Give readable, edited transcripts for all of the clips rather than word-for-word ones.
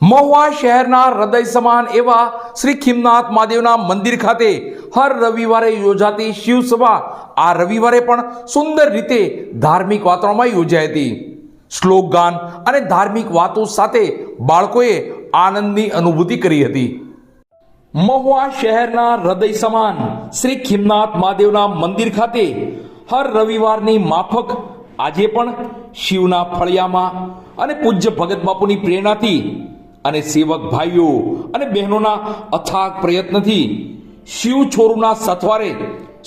મહુવા શહેરના હૃદય સમાન એવા શ્રી ખીમનાથ મહાદેવના મંદિર ખાતે હર રવિવારે યોજાતી શિવસભા આ રવિવારે પણ સુંદર રીતે ધાર્મિક વાતાવરણમાં યોજાઈ હતી. શ્લોક ગાન અને ધાર્મિક વાતો સાથે બાળકોએ આનંદની અનુભૂતિ કરી હતી. મહુવા શહેરના હૃદય સમાન શ્રી ખીમનાથ મહાદેવના મંદિર ખાતે હર રવિવારની માફક આજે પણ શિવના ફળિયામાં અને પૂજ્ય ભગત બાપુની પ્રેરણાથી અને સેવક ભાઈઓ અને બહેનોના અથાગ પ્રયત્નથી શિવ છોરુના સથવારે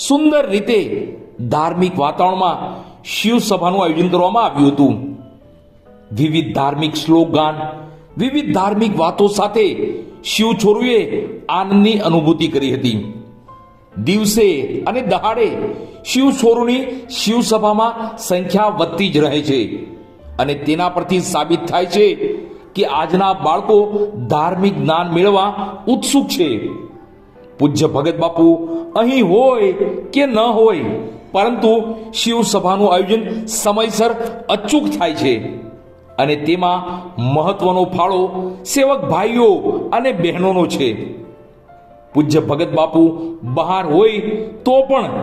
સુંદર રીતે ધાર્મિક વાતાવરણમાં શિવ સભાનું આયોજન કરવામાં આવ્યું હતું. વિવિધ ધાર્મિક શ્લોક ગાન, વિવિધ ધાર્મિક વાતો સાથે શિવ છોરુએ આનંદની અનુભૂતિ કરી હતી. દિવસે અને દહાડે શિવ છોરુની શિવ સભામાં સંખ્યા વધતી જ રહે છે અને તેના પરથી સાબિત થાય છે કે આજના બાળકો ધાર્મિક જ્ઞાન મેળવવા ઉત્સુક છે. પૂજ્ય ભગત બાપુ અહીં હોય કે ન હોય, પરંતુ શિવ સભાનું આયોજન સમયસર અચૂક થાય છે અને તેમાં મહત્વનો ફાળો સેવક ભાઈઓ અને બહેનોનો છે. પૂજ્ય ભગત બાપુ બહાર હોય તો પણ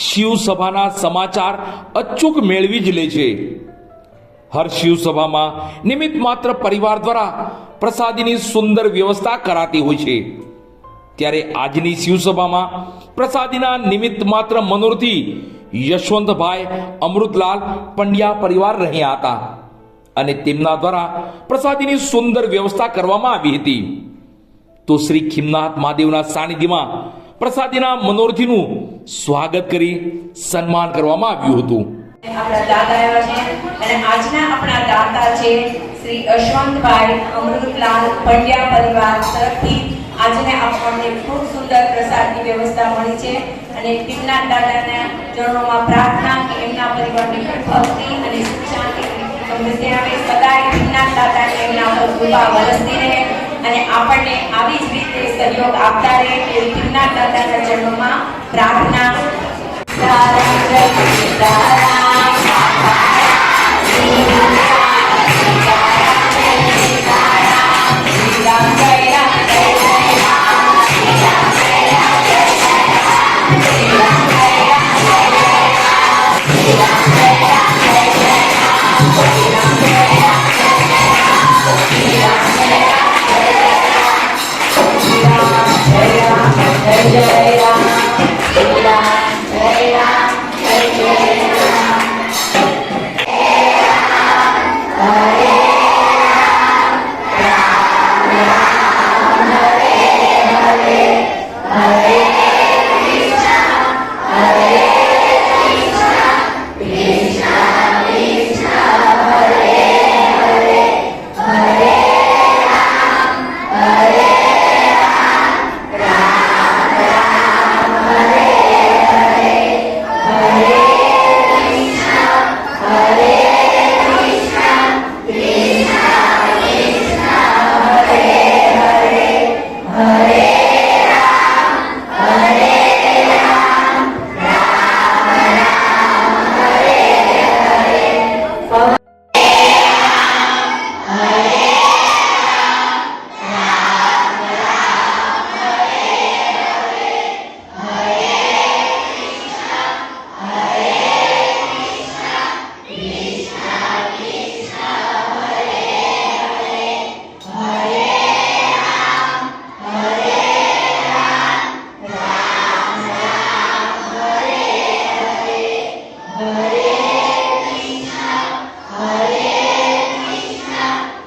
શિવ સભાના સમાચાર અચૂક મેળવી જ લે છે. હર શિવ સભામાં નિમિત્ત માત્ર પરિવાર દ્વારા પ્રસાદીની સુંદર વ્યવસ્થા કરાતી હોય છે. ત્યારે આજની શિવ સભામાં પ્રસાદીના નિમિત્ત માત્ર મનોરથી યશવંતભાઈ અમૃતલાલ પંડ્યા પરિવાર રહ્યા હતા અને તેમના દ્વારા પ્રસાદીની સુંદર વ્યવસ્થા કરવામાં આવી હતી. તો શ્રી ખીમનાથ મહાદેવના સાનિધ્યમાં પ્રસાદીના મનોરથીનું સ્વાગત કરી સન્માન કરવામાં આવ્યું હતું. આપણા દાદા એવા છે અને આજના આપણા દાતા છે શ્રી યશવંતભાઈ અમૃતલાલ પંડ્યા પરિવાર તરફથી આજને આપણને ખૂબ સુંદર પ્રસાદની વ્યવસ્થા મળી છે અને ખીમનાથ દાદાના ચરણોમાં પ્રાર્થના કે એમના પરિવારની ભક્તિ અને સુખ શાંતિ સમૃદ્ધિ આવે, સદાય ખીમનાથ દાદાને એમના પર કૃપા વરસતી રહે અને આપણને આવી જ રીતે સહયોગ આપતા રહે એવી ખીમનાથ દાદાના ચરણોમાં પ્રાર્થના.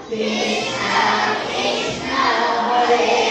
Krishna, Krishna, Hare